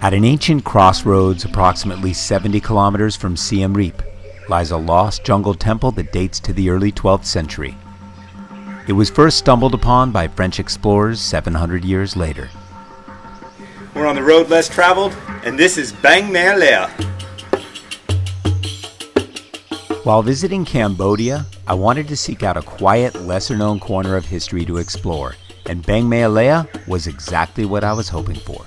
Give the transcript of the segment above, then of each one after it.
At an ancient crossroads approximately 70 kilometers from Siem Reap lies a lost jungle temple that dates to the early 12th century. It was first stumbled upon by French explorers 700 years later. We're on the road less traveled, and this is Beng Mealea. While visiting Cambodia, I wanted to seek out a quiet, lesser-known corner of history to explore, and Beng Mealea was exactly what I was hoping for.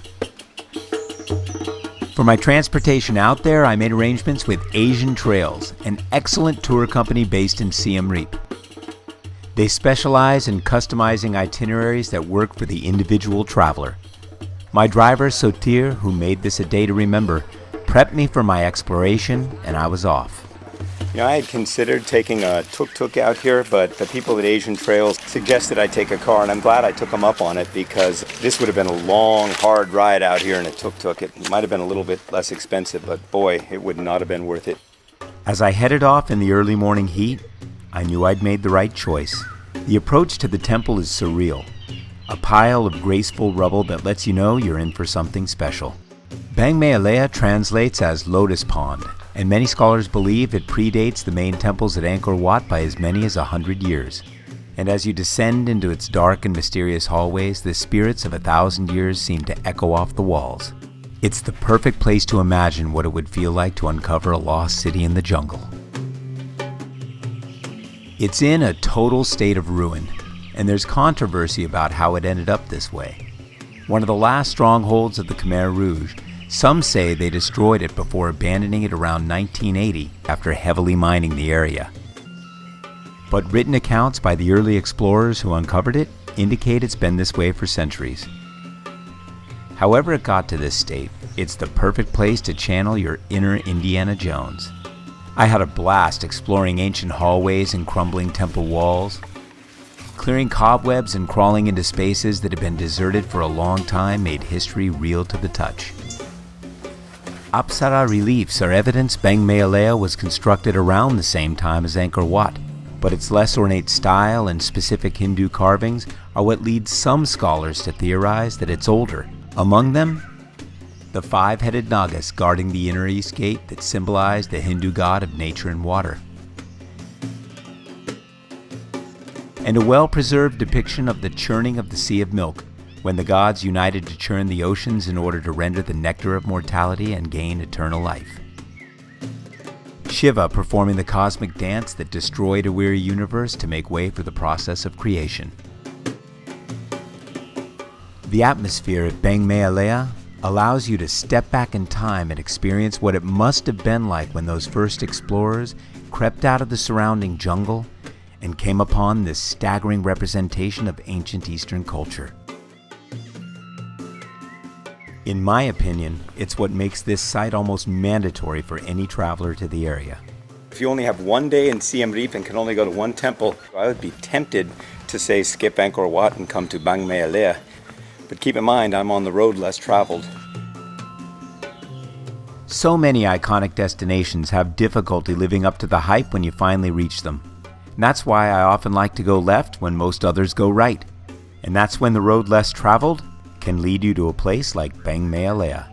For my transportation out there, I made arrangements with Asian Trails, an excellent tour company based in Siem Reap. They specialize in customizing itineraries that work for the individual traveler. My driver, Sotir, who made this a day to remember, prepped me for my exploration, and I was off. You know, I had considered taking a tuk-tuk out here, but the people at Asian Trails suggested I take a car, and I'm glad I took them up on it because this would have been a long, hard ride out here in a tuk-tuk. It might have been a little bit less expensive, but boy, it would not have been worth it. As I headed off in the early morning heat, I knew I'd made the right choice. The approach to the temple is surreal, a pile of graceful rubble that lets you know you're in for something special. Beng Mealea translates as Lotus Pond, and many scholars believe it predates the main temples at Angkor Wat by as many as 100 years. And as you descend into its dark and mysterious hallways, the spirits of 1,000 years seem to echo off the walls. It's the perfect place to imagine what it would feel like to uncover a lost city in the jungle. It's in a total state of ruin, and there's controversy about how it ended up this way. One of the last strongholds of the Khmer Rouge, some say they destroyed it before abandoning it around 1980 after heavily mining the area. But written accounts by the early explorers who uncovered it indicate it's been this way for centuries. However it got to this state, it's the perfect place to channel your inner Indiana Jones. I had a blast exploring ancient hallways and crumbling temple walls, clearing cobwebs and crawling into spaces that had been deserted for a long time made history real to the touch. Apsara reliefs are evidence Beng Mealea was constructed around the same time as Angkor Wat, but its less ornate style and specific Hindu carvings are what leads some scholars to theorize that it's older. Among them, the five-headed Nagas guarding the inner east gate that symbolized the Hindu god of nature and water, and a well-preserved depiction of the churning of the Sea of Milk, when the gods united to churn the oceans in order to render the nectar of mortality and gain eternal life. Shiva performing the cosmic dance that destroyed a weary universe to make way for the process of creation. The atmosphere at Beng Mealea allows you to step back in time and experience what it must have been like when those first explorers crept out of the surrounding jungle and came upon this staggering representation of ancient Eastern culture. In my opinion, it's what makes this site almost mandatory for any traveler to the area. If you only have one day in Siem Reap and can only go to one temple, I would be tempted to say skip Angkor Wat and come to Beng Mealea. But keep in mind, I'm on the road less traveled. So many iconic destinations have difficulty living up to the hype when you finally reach them. And that's why I often like to go left when most others go right. And that's when the road less traveled can lead you to a place like Beng Mealea.